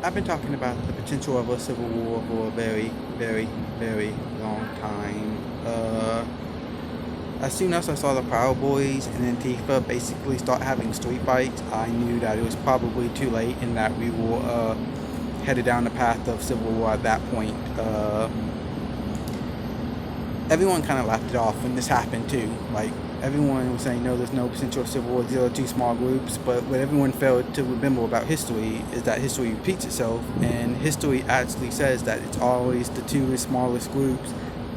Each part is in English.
I've been talking about the potential of a civil war for a very, very, very long time. As soon as I saw the Proud Boys and Antifa basically start having street fights, I knew that it was probably too late and that we were headed down the path of civil war at that point. Everyone kind of laughed it off when this happened too. Like, everyone was saying, no, there's no potential of civil war, these are two small groups. But what everyone failed to remember about history is that history repeats itself, and history actually says that it's always the two smallest groups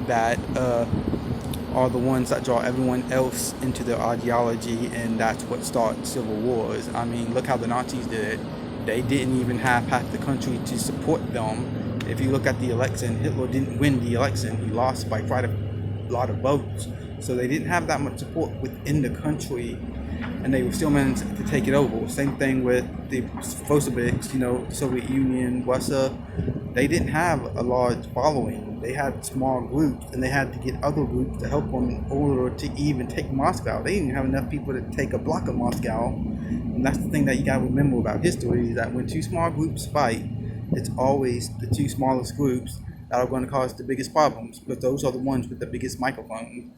that are the ones that draw everyone else into their ideology, and that's what starts civil wars. I mean, look how the Nazis did it. They didn't even have half the country to support them. If you look at the election, Hitler didn't win the election. He lost by quite a lot of votes. So they didn't have that much support within the country, and they were still managed to take it over. Same thing with the Bolsheviks, Soviet Union, Russia. They didn't have a large following. They had small groups, and they had to get other groups to help them in order to even take Moscow. They didn't have enough people to take a block of Moscow. And that's the thing that you gotta remember about history, is that when two small groups fight, it's always the two smallest groups that are going to cause the biggest problems, because those are the ones with the biggest microphones.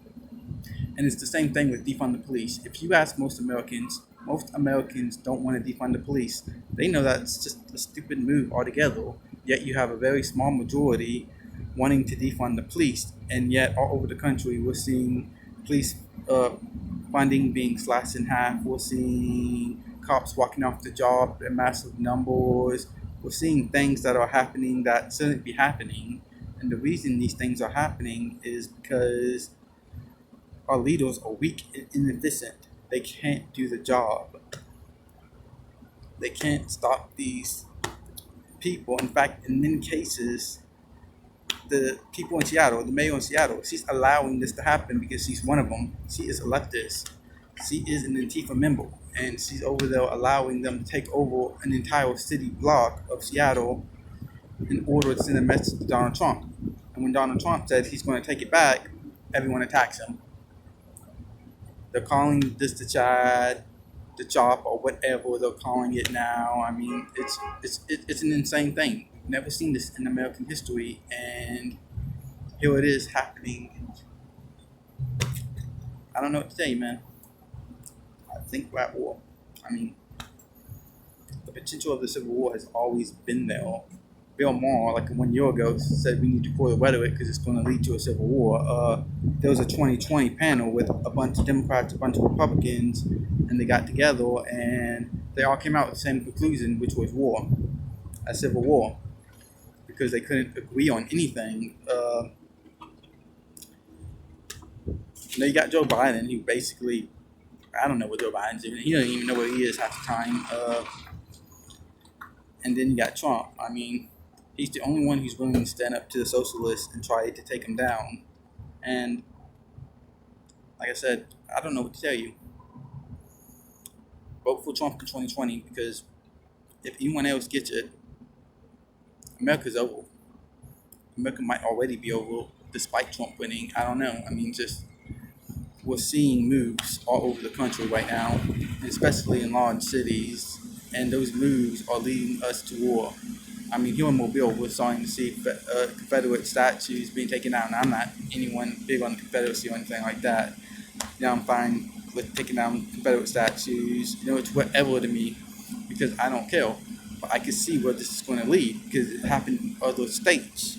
And it's the same thing with defund the police. If you ask most Americans don't want to defund the police. They know that's just a stupid move altogether. Yet you have a very small majority wanting to defund the police, and yet all over the country we're seeing police funding being slashed in half. We're seeing cops walking off the job in massive numbers. We're seeing things that are happening that shouldn't be happening. And the reason these things are happening is because our leaders are weak and inefficient. They can't do the job. They can't stop these people. In fact, in many cases, the people in Seattle, the mayor in Seattle, she's allowing this to happen because she's one of them. She is a leftist. She is an Antifa member, and she's over there allowing them to take over an entire city block of Seattle in order to send a message to Donald Trump. And when Donald Trump said he's going to take it back, everyone attacks him. They're calling this the Chad, the Chop, or whatever they're calling it now. I mean, it's an insane thing. Never seen this in American history, and here it is happening. I don't know what to tell you, man. I think we're at war. I mean, the potential of the Civil War has always been there. Bill Maher, like 1 year ago, said we need to cool the rhetoric because it's going to lead to a civil war. There was a 2020 panel with a bunch of Democrats, a bunch of Republicans, and they got together and they all came out with the same conclusion, which was war, a civil war, because they couldn't agree on anything. Now you got Joe Biden, who basically, I don't know what Joe Biden's doing. He doesn't even know where he is half the time. And then you got Trump. I mean, he's the only one who's willing to stand up to the socialists and try to take them down. And like I said, I don't know what to tell you. Vote for Trump in 2020, because if anyone else gets it, America's over. America might already be over despite Trump winning. I don't know. I mean, just we're seeing moves all over the country right now, especially in large cities, and those moves are leading us to war. I mean, here in Mobile, we're starting to see Confederate statues being taken down. Now, I'm not anyone big on the Confederacy or anything like that. I'm fine with taking down Confederate statues. It's whatever to me, because I don't care. But I can see where this is going to lead, because it happened in other states.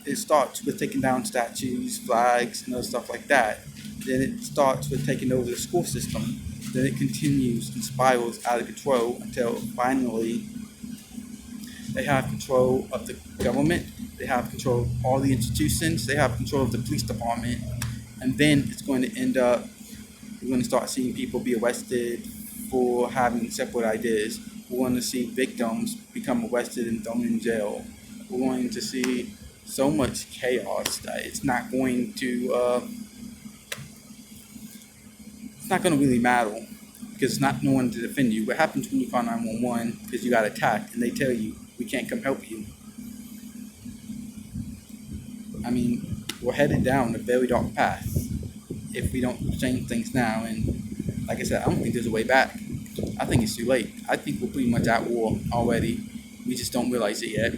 It starts with taking down statues, flags, and other stuff like that. Then it starts with taking over the school system. Then it continues and spirals out of control until finally they have control of the government. They have control of all the institutions. They have control of the police department. And then it's going to end up, we're going to start seeing people be arrested for having separate ideas. We're going to see victims become arrested and thrown in jail. We're going to see so much chaos that it's not going to really matter, because it's not no one to defend you. What happens when you call 911 because you got attacked and they tell you we can't come help you? I mean, we're headed down a very dark path if we don't change things now. And like I said, I don't think there's a way back. I think it's too late. I think we're pretty much at war already. We just don't realize it yet.